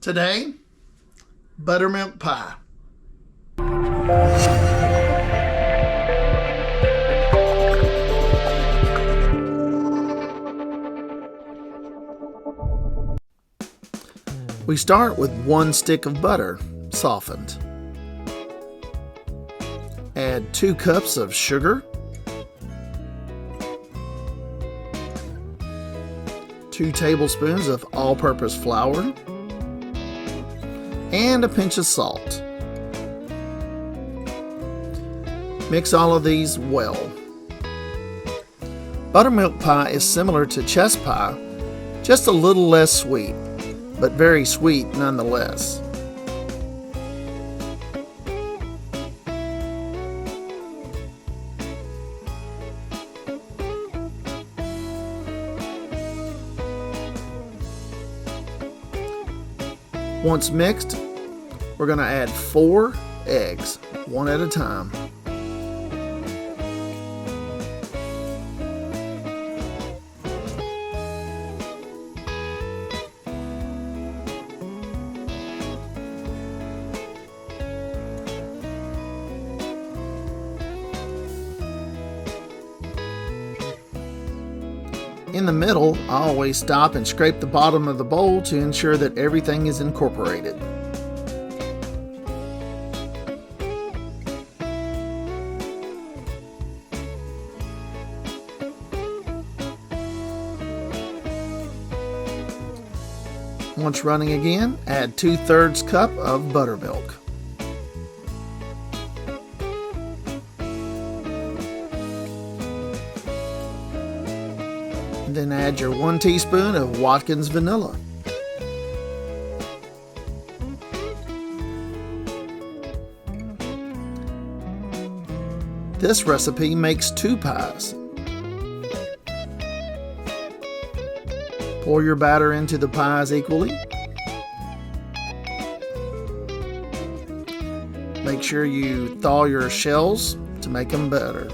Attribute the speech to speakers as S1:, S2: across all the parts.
S1: Today, buttermilk pie. We start with 1 stick of butter, softened. Add 2 cups of sugar, 2 tablespoons of all-purpose flour, and a pinch of salt. Mix all of these well. Buttermilk pie is similar to chess pie, just a little less sweet, but very sweet nonetheless. Once mixed, we're going to add 4 eggs, one at a time. In the middle, I always stop and scrape the bottom of the bowl to ensure that everything is incorporated. Once running again, add 2/3 cup of buttermilk. Then add your 1 teaspoon of Watkins vanilla. This recipe makes 2 pies. Pour your batter into the pies equally. Make sure you thaw your shells to make them better.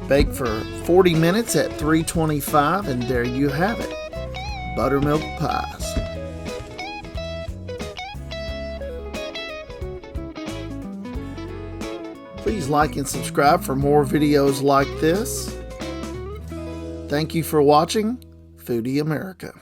S1: Bake for 40 minutes at 325, and there you have it, buttermilk pies. Please like and subscribe for more videos like this. Thank you for watching Foodie America.